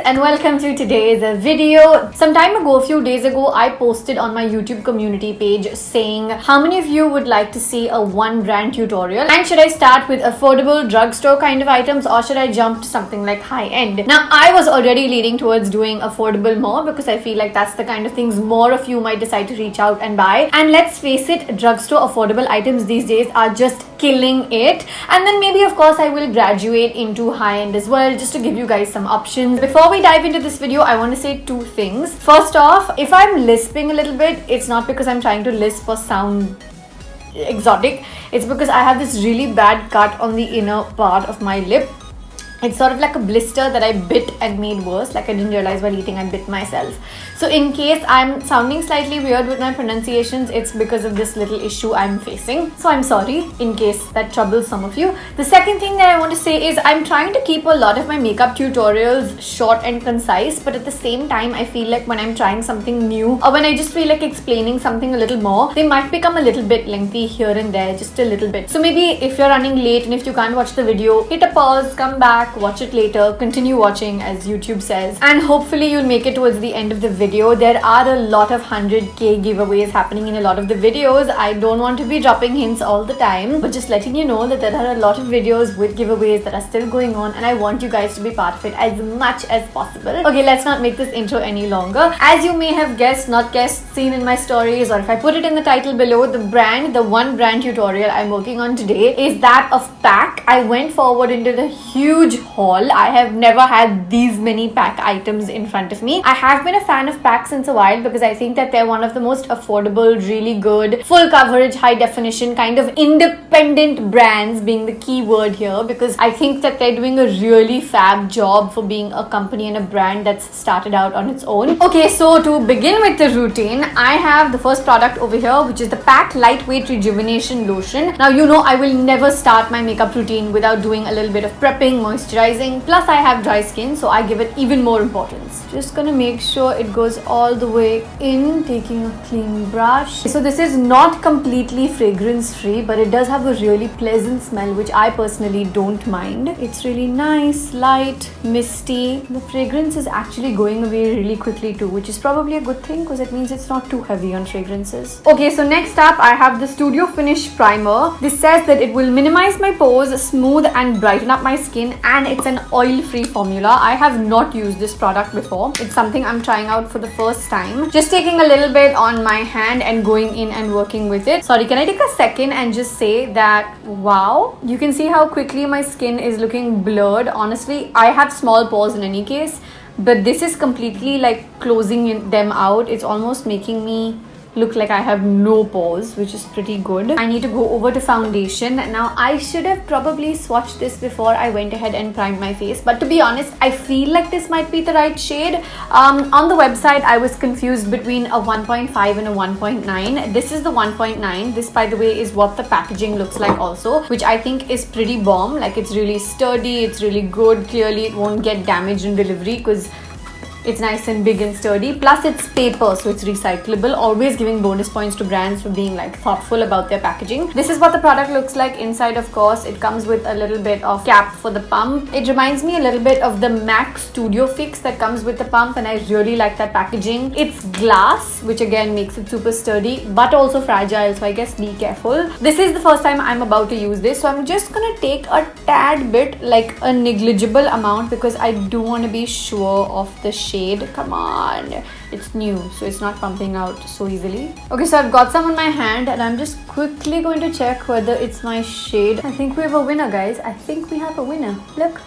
and welcome to today's video. Some time ago, a few days ago, I posted on my YouTube community page saying how many of you would like to see a one brand tutorial, and should I start with affordable drugstore kind of items or should I jump to something like high end. Now I was already leaning towards doing affordable more because I feel like that's the kind of things more of you might decide to reach out and buy, and let's face it, drugstore affordable items these days are just killing it. And then maybe of course I will graduate into high end as well, just to give you guys some options. Before we dive into this video, I want to say two things. First off, if I'm lisping a little bit, it's not because I'm trying to lisp or sound exotic. It's because I have this really bad cut on the inner part of my lip. It's sort of like a blister that I bit and made worse. Like I didn't realize while eating I bit myself. So in case I'm sounding slightly weird with my pronunciations, it's because of this little issue I'm facing. So I'm sorry in case that troubles some of you. The second thing that I want to say is I'm trying to keep a lot of my makeup tutorials short and concise, but at the same time I feel like when I'm trying something new or when I just feel like explaining something a little more, they might become a little bit lengthy here and there, just a little bit. So maybe if you're running late and if you can't watch the video, hit a pause, come back, watch it later, continue watching as YouTube says, and hopefully you'll make it towards the end of the video. There are a lot of 100k giveaways happening in a lot of the videos. I don't want to be dropping hints all the time, but just letting you know that there are a lot of videos with giveaways that are still going on, and I want you guys to be part of it as much as possible. Okay, let's not make this intro any longer. As you may have guessed, not guessed, seen in my stories, or if I put it in the title below, the one brand tutorial I'm working on today is that of PAC. I went forward into the huge haul. I have never had these many PAC items in front of me. I have been a fan of PAC since a while because I think that they're one of the most affordable, really good, full coverage, high definition kind of independent brands, being the key word here, because I think that they're doing a really fab job for being a company and a brand that's started out on its own. Okay, so to begin with the routine, I have the first product over here, which is the PAC Lightweight Rejuvenation Lotion. Now you know I will never start my makeup routine without doing a little bit of prepping, moisturizing, plus I have dry skin, so I give it even more importance. Just gonna make sure it goes all the way in, taking a clean brush. So this is not completely fragrance free, but it does have a really pleasant smell, which I personally don't mind. It's really nice, light, misty. The fragrance is actually going away really quickly too, which is probably a good thing because it means it's not too heavy on fragrances. Okay, so next up I have the Studio Finish Primer. This says that it will minimize my pores, smooth and brighten up my skin, and it's an oil-free formula. I have not used this product before. It's something I'm trying out for the first time. Just taking a little bit on my hand and going in and working with it. Sorry, can I take a second and just say that, wow, you can see how quickly my skin is looking blurred. Honestly, I have small pores in any case, but this is completely like closing them out. It's almost making me look like I have no pores, which is pretty good. I need to go over to foundation. Now I should have probably swatched this before I went ahead and primed my face, but to be honest, I feel like this might be the right shade. On the website I was confused between a 1.5 and a 1.9. This is the 1.9. This, by the way, is what the packaging looks like also, which I think is pretty bomb. Like, it's really sturdy, it's really good. Clearly it won't get damaged in delivery because it's nice and big and sturdy. Plus it's paper, so it's recyclable. Always giving bonus points to brands for being like thoughtful about their packaging. This is what the product looks like inside. Of course, it comes with a little bit of cap for the pump. It reminds me a little bit of the MAC Studio Fix that comes with the pump, and I really like that packaging. It's glass, which again makes it super sturdy but also fragile, so I guess be careful. This is the first time I'm about to use this, so I'm just gonna take a tad bit, like a negligible amount, because I do want to be sure of the shade. Come on, it's new, so it's not pumping out so easily. Okay, so I've got some on my hand and I'm just quickly going to check whether it's my shade. I think we have a winner, guys. I think we have a winner. Look,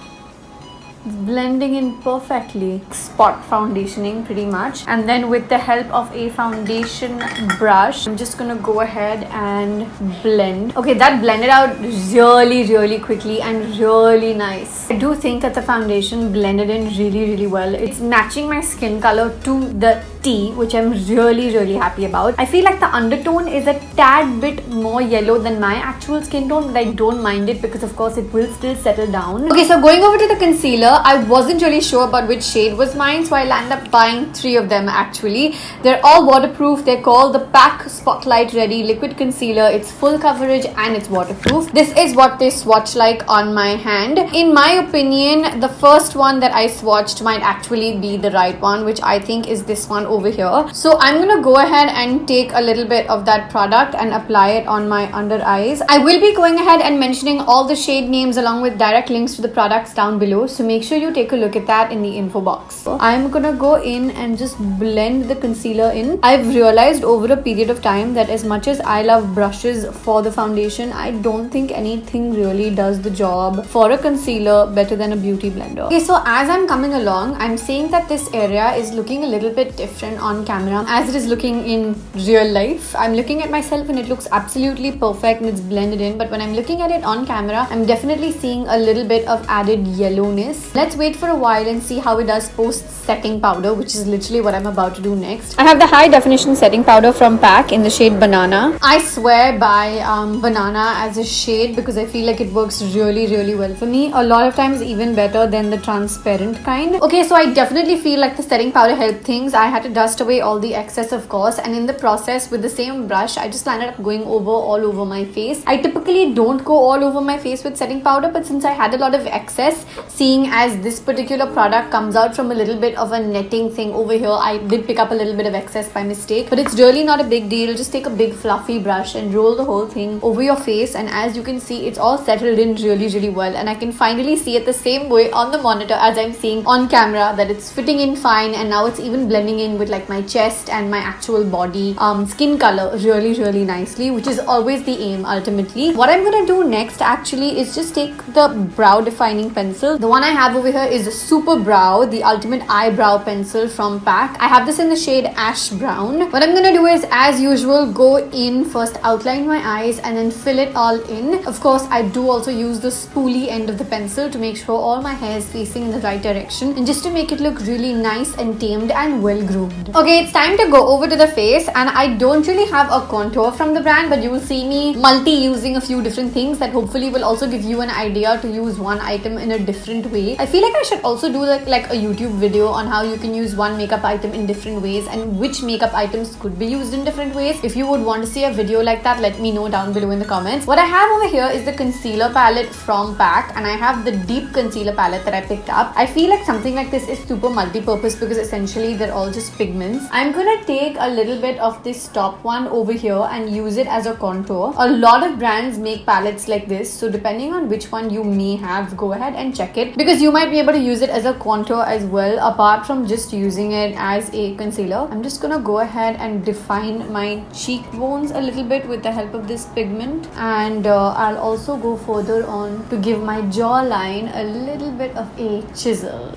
it's blending in perfectly. Spot foundationing pretty much, and then with the help of a foundation brush, I'm just gonna go ahead and blend. Okay, that blended out really quickly and really nice. I do think that the foundation blended in really well. It's matching my skin color to the T, which I'm really happy about. I feel like the undertone is a tad bit more yellow than my actual skin tone, but I don't mind it because of course it will still settle down. Okay, so going over to the concealer, I wasn't really sure about which shade was mine, so I landed up buying 3 of them actually. They're all waterproof. They're called the PAC Spotlight Ready Liquid Concealer. It's full coverage and it's waterproof. This is what they swatch like on my hand. In my opinion, the first one that I swatched might actually be the right one, which I think is this one over here. So I'm gonna go ahead and take a little bit of that product and apply it on my under eyes. I will be going ahead and mentioning all the shade names along with direct links to the products down below, so make sure you take a look at that in the info box. I'm gonna go in and just blend the concealer in. I've realized over a period of time that as much as I love brushes for the foundation, I don't think anything really does the job for a concealer better than a beauty blender. Okay, so as I'm coming along, I'm saying that this area is looking a little bit different on camera as it is looking in real life. I'm looking at myself and it looks absolutely perfect and it's blended in, but when I'm looking at it on camera, I'm definitely seeing a little bit of added yellowness. Let's wait for a while and see how it does post setting powder, which is literally what I'm about to do next. I have the high definition setting powder from PAC in the shade Banana. I swear by Banana as a shade because I feel like it works really well for me. A lot of times even better than the transparent kind. Okay, so I definitely feel like the setting powder helped things. I had to dust away all the excess, of course, and in the process with the same brush, I just landed up going all over my face. I typically don't go all over my face with setting powder, but since I had a lot of excess, seeing as this particular product comes out from a little bit of a netting thing over here, I did pick up a little bit of excess by mistake, but it's really not a big deal. Just take a big fluffy brush and roll the whole thing over your face, and as you can see, it's all settled in really well, and I can finally see it the same way on the monitor as I'm seeing on camera, that it's fitting in fine, and now it's even blending in with like my chest and my actual body skin color really nicely, which is always the aim ultimately. What I'm gonna do next actually is just take the brow defining pencil. The one I have over here is Superbrow, the ultimate eyebrow pencil from PAC. I have this in the shade Ash Brown. What I'm gonna do is, as usual, go in first, outline my eyes, and then fill it all in. Of course, I do also use the spoolie end of the pencil to make sure all my hair is facing in the right direction, and just to make it look really nice and tamed and well groomed. Okay, it's time to go over to the face, and I don't really have a contour from the brand, but you will see me multi-using a few different things that hopefully will also give you an idea to use one item in a different way. I feel like I should also do like a YouTube video on how you can use one makeup item in different ways and which makeup items could be used in different ways. If you would want to see a video like that, let me know down below in the comments. What I have over here is the concealer palette from PAC, and I have the deep concealer palette that I picked up. I feel like something like this is super multi-purpose because essentially they're all just pigments. I'm gonna take a little bit of this top one over here and use it as a contour. A lot of brands make palettes like this, so depending on which one you may have, go ahead and check it because you might be able to use it as a contour as well, apart from just using it as a concealer. I'm just gonna go ahead and define my cheekbones a little bit with the help of this pigment, and I'll also go further on to give my jawline a little bit of a chisel.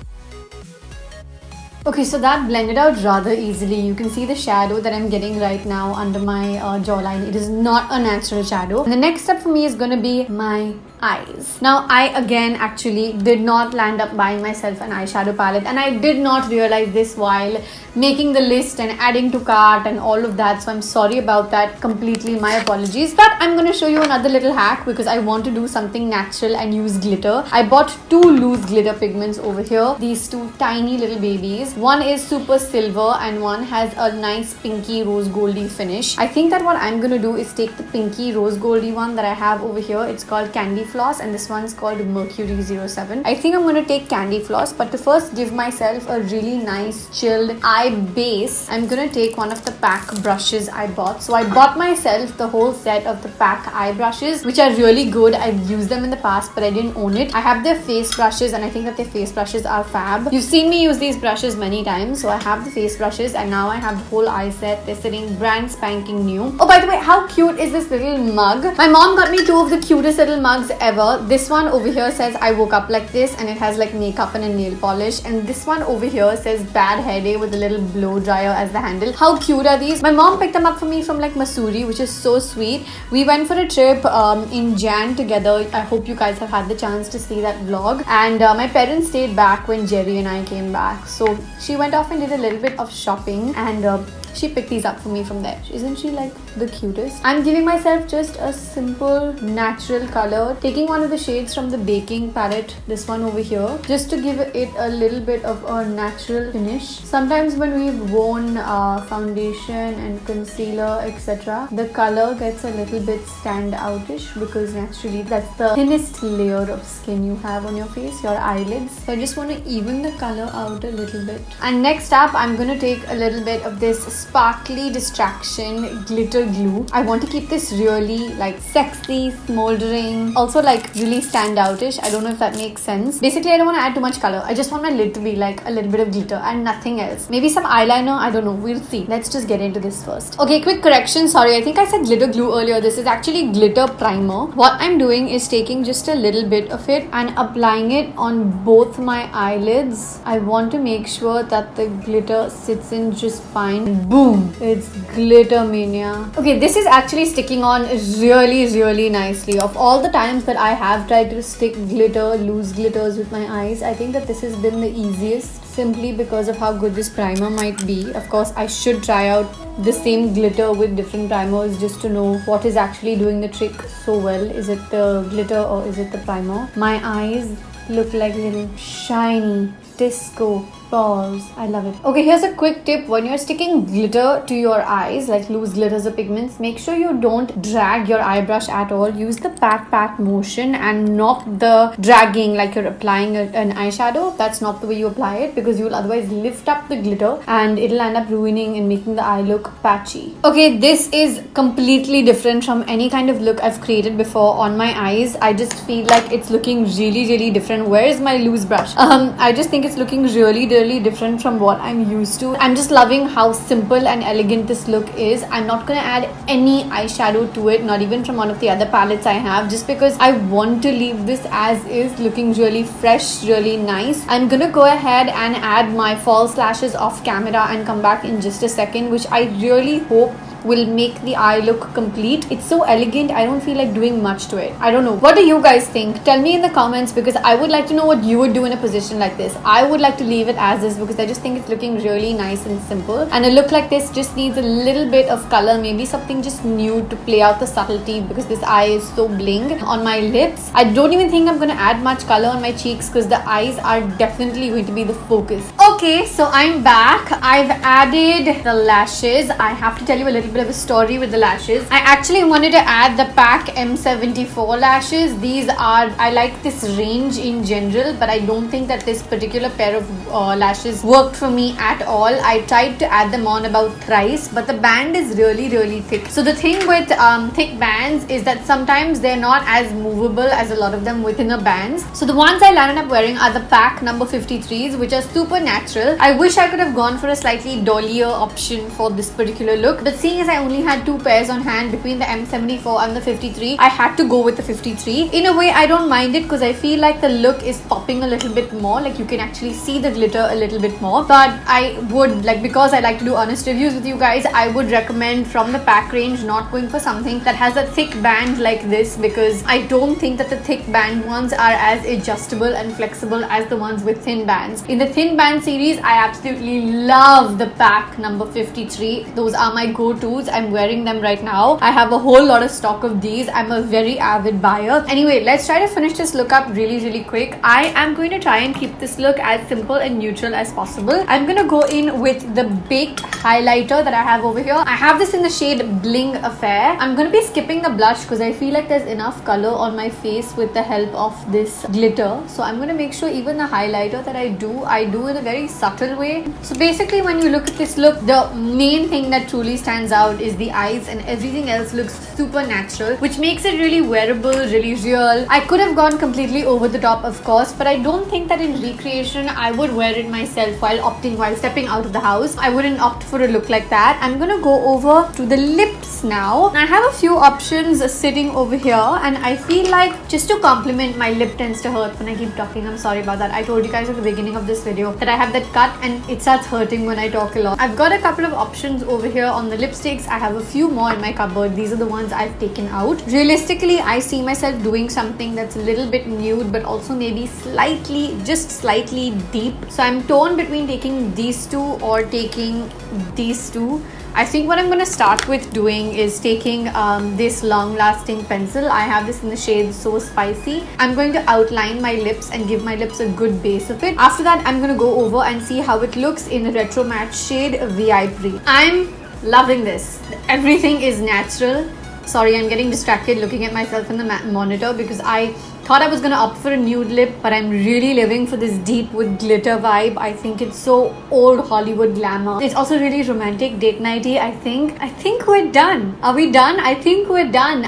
Okay, so that blended out rather easily. You can see the shadow that I'm getting right now under my jawline. It is not a natural shadow. And the next step for me is going to be my eyes. Now, I again actually did not land up buying myself an eyeshadow palette, and I did not realize this while making the list and adding to cart and all of that, so I'm sorry about that. Completely my apologies. But I'm going to show you another little hack because I want to do something natural and use glitter. I bought 2 loose glitter pigments over here. These 2 tiny little babies. One is super silver and one has a nice pinky rose goldy finish. I think that what I'm going to do is take the pinky rose goldy one that I have over here. It's called Candy Floss, and this one's called Mercury 07. I think I'm going to take Candy Floss, but to first give myself a really nice chilled eye base, I'm going to take one of the PAC brushes I bought. So I bought myself the whole set of the PAC eye brushes, which are really good. I've used them in the past, but I didn't own it. I have their face brushes, and I think that their face brushes are fab. You've seen me use these brushes many times. So I have the face brushes, and now I have the whole eye set. They're sitting brand spanking new. Oh, by the way, how cute is this little mug? My mom got me 2 of the cutest little mugs ever. This one over here says I woke up like this, and it has like makeup and a nail polish, and this one over here says bad hair day with a little blow dryer as the handle. How cute are these? My mom picked them up for me from like Missouri, which is so sweet. We went for a trip in Jan together. I hope you guys have had the chance to see that vlog, and my parents stayed back when Jerry and I came back, so she went off and did a little bit of shopping, and She picked these up for me from there. Isn't she like the cutest? I'm giving myself just a simple natural color, taking one of the shades from the baking palette, this one over here, just to give it a little bit of a natural finish. Sometimes when we've worn foundation and concealer, etc., the color gets a little bit stand outish because naturally that's the thinnest layer of skin you have on your face, your eyelids. So I just want to even the color out a little bit. And next up, I'm going to take a little bit of this sparkly distraction glitter glue. I want to keep this really like sexy, smoldering, also like really stand outish. I don't know if that makes sense. Basically, I don't want to add too much color. I just want my lid to be like a little bit of glitter and nothing else. Maybe some eyeliner, I don't know, we'll see. Let's just get into this first. Okay, quick correction, sorry, I think I said glitter glue earlier. This is actually glitter primer. What I'm doing is taking just a little bit of it and applying it on both my eyelids. I want to make sure that the glitter sits in just fine. Boom, it's glitter mania. Okay, this is actually sticking on really nicely. Of all the times that I have tried to stick glitter, loose glitters with my eyes, I think that this has been the easiest, simply because of how good this primer might be. Of course, I should try out the same glitter with different primers just to know what is actually doing the trick so well. Is it the glitter or is it the primer? My eyes look like little shiny disco balls. I love it. Okay, here's a quick tip. When you're sticking glitter to your eyes, like loose glitters or pigments, make sure you don't drag your eye brush at all. Use the pat motion and not the dragging like you're applying an eyeshadow. That's not the way you apply it, because you'll otherwise lift up the glitter and it'll end up ruining and making the eye look patchy. Okay, this is completely different from any kind of look I've created before on my eyes. I just feel like it's looking really different. Where is my loose brush? I just think it's looking really different from what I'm used to. I'm just loving how simple and elegant this look is. I'm not gonna add any eyeshadow to it, not even from one of the other palettes I have, just because I want to leave this as is, looking really fresh, really nice. I'm gonna go ahead and add my false lashes off camera and come back in just a second, which I really hope will make the eye look complete. It's so elegant, I don't feel like doing much to it. I don't know. What do you guys think? Tell me in the comments, because I would like to know what you would do in a position like this. I would like to leave it as is because I just think it's looking really nice and simple. And a look like this just needs a little bit of color, maybe something just nude to play out the subtlety, because this eye is so bling. On my lips, I don't even think I'm gonna add much color on my cheeks because the eyes are definitely going to be the focus. Okay, so I'm back. I've added the lashes. I have to tell you a little bit of a story with the lashes. I actually wanted to add the PAC M74 lashes. These are, I like this range in general, but I don't think that this particular pair of lashes worked for me at all. I tried to add them on about thrice, but the band is really thick. So the thing with thick bands is that sometimes they're not as movable as a lot of them within a bands. So the ones I landed up wearing are the PAC number 53s, which are super natural. I wish I could have gone for a slightly dollier option for this particular look, but seeing as I only had two pairs on hand between the M74 and the 53, I had to go with the 53. In a way, I don't mind it because I feel like the look is popping a little bit more, like you can actually see the glitter a little bit more. But I would, like, because I like to do honest reviews with you guys, I would recommend from the PAC range not going for something that has a thick band like this, because I don't think that the thick band ones are as adjustable and flexible as the ones with thin bands. In the thin band series, I absolutely love the PAC number 53. Those are my go-tos. I'm wearing them right now. I have a whole lot of stock of these. I'm a very avid buyer. Anyway, let's try to finish this look up really quick. I am going to try and keep this look as simple and neutral as possible. I'm going to go in with the baked highlighter that I have over here. I have this in the shade Bling Affair. I'm going to be skipping the blush because I feel like there's enough color on my face with the help of this glitter. So I'm going to make sure even the highlighter that I do in a very subtle way. So basically, when you look at this look, the main thing that truly stands out is the eyes, and everything else looks super natural, which makes it really wearable, really real. I could have gone completely over the top, of course, but I don't think that in recreation I would wear it myself while stepping out of the house. I wouldn't opt for a look like that. I'm gonna go over to the lips now. I have a few options sitting over here, and I feel like just to compliment, my lip tends to hurt when I keep talking. I'm sorry about that. I told you guys at the beginning of this video that I have that cut and it starts hurting when I talk a lot. I've got a couple of options over here on the lips lipsticks. I have a few more in my cupboard. These are the ones I've taken out. Realistically, I see myself doing something that's a little bit nude, but also maybe slightly, just slightly deep. So I'm torn between taking these two or taking these two. I think what I'm going to start with doing is taking this long-lasting pencil. I have this in the shade So Spicy. I'm going to outline my lips and give my lips a good base of it. After that, I'm going to go over and see how it looks in the Retro Matte shade VIP. I'm loving this. Everything is natural. Sorry, I'm getting distracted looking at myself in the monitor because I thought I was gonna opt for a nude lip, but I'm really living for this deep with glitter vibe. I think it's so old Hollywood glamour. It's also really romantic, date nighty. I think we're done. Are we done? I think we're done.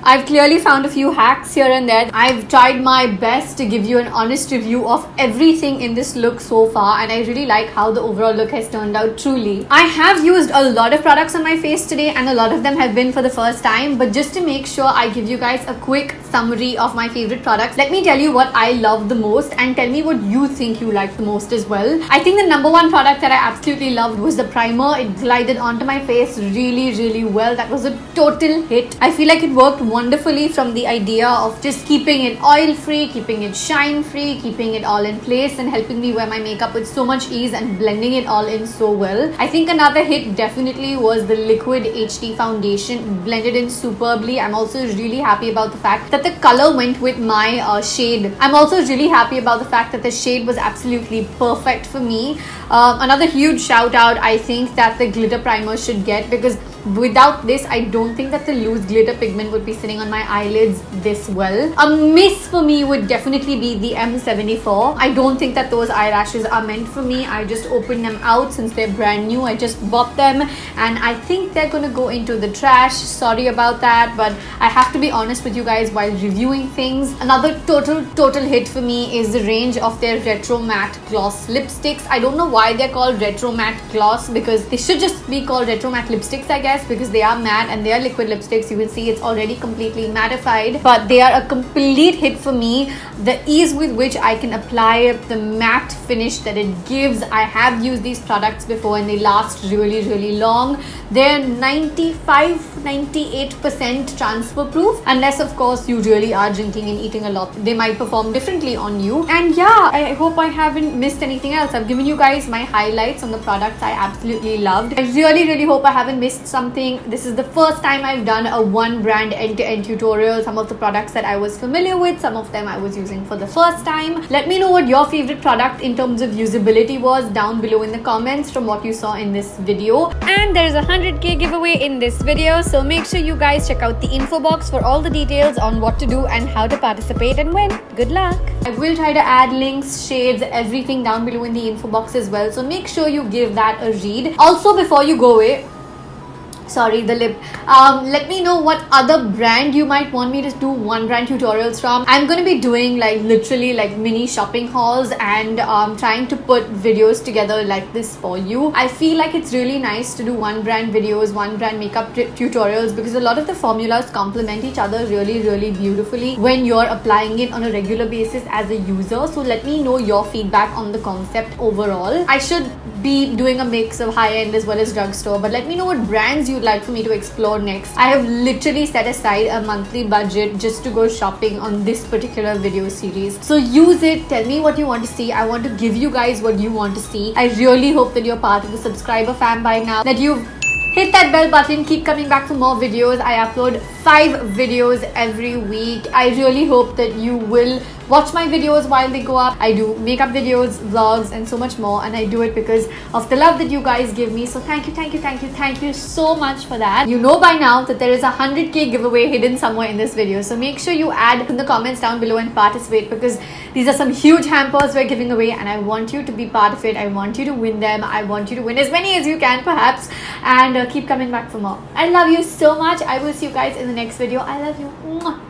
I've clearly found a few hacks here and there. I've tried my best to give you an honest review of everything in this look so far, and I really like how the overall look has turned out truly. I have used a lot of products on my face today, and a lot of them have been for the first time, but just to make sure I give you guys a quick summary of my favorite products, let me tell you what I love the most and tell me what you think you like the most as well. I think the number one product that I absolutely loved was the primer. It glided onto my face really well. That was a total hit. I feel like it worked wonderfully from the idea of just keeping it oil free, keeping it shine free, keeping it all in place and helping me wear my makeup with so much ease and blending it all in so well. I think another hit definitely was the Liquid HD Foundation. Blended in superbly. I'm also really happy about the fact that the color went with my shade. I'm also really happy about the fact that the shade was absolutely perfect for me. Another huge shout out I think that the glitter primer should get, because without this I don't think that the loose glitter pigment would be sitting on my eyelids this well. A miss for me would definitely be the M74. I don't think that those eyelashes are meant for me. I just opened them out since they're brand new. I just bought them and I think they're gonna go into the trash. Sorry about that, but I have to be honest with you guys while reviewing things. Another total hit for me is the range of their Retro Matte Gloss lipsticks. I don't know why they're called Retro Matte Gloss, because they should just be called Retro Matte lipsticks, I guess, because they are matte and they are liquid lipsticks. You will see it's already completely mattified, but they are a complete hit for me. The ease with which I can apply the matte finish that it gives. I have used these products before and they last really long. They're 95-98% transfer proof, unless of course you really are drinking and eating a lot. They might perform differently on you. And yeah, I hope I haven't missed anything else. I've given you guys my highlights on the products I absolutely loved. I really hope I haven't missed something. This is the first time I've done a one brand end-to-end tutorial. Some of the products that I was familiar with, some of them I was using for the first time. Let me know what your favorite product in terms of usability was down below in the comments from what you saw in this video. And there is a 100k giveaway in this video, so make sure you guys check out the info box for all the details on what to do and how to participate and win. Good luck. I will try to add links, shades, everything down below in the info box as well, so make sure you give that a read. Also, before you go away, sorry, the lip, let me know what other brand you might want me to do one brand tutorials from. I'm going to be doing like literally like mini shopping hauls and trying to put videos together like this for you. I feel like it's really nice to do one brand videos, one brand makeup tutorials, because a lot of the formulas complement each other really beautifully when you're applying it on a regular basis as a user. So let me know your feedback on the concept overall. I should be doing a mix of high-end as well as drugstore, but let me know what brands you'd like for me to explore next. I have literally set aside a monthly budget just to go shopping on this particular video series, so use it. Tell me what you want to see. I want to give you guys what you want to see. I really hope that you're part of the subscriber fam by now, that you've hit that bell button, keep coming back for more videos. I upload 5 videos every week. I really hope that you will watch my videos while they go up. I do makeup videos, vlogs, and so much more, and I do it because of the love that you guys give me. So thank you so much for that. You know by now that there is a 100k giveaway hidden somewhere in this video, so make sure you add in the comments down below and participate, because these are some huge hampers we're giving away and I want you to be part of it. I want you to win them. I want you to win as many as you can perhaps, and keep coming back for more. I love you so much. I will see you guys in the next video. I love you. Mwah.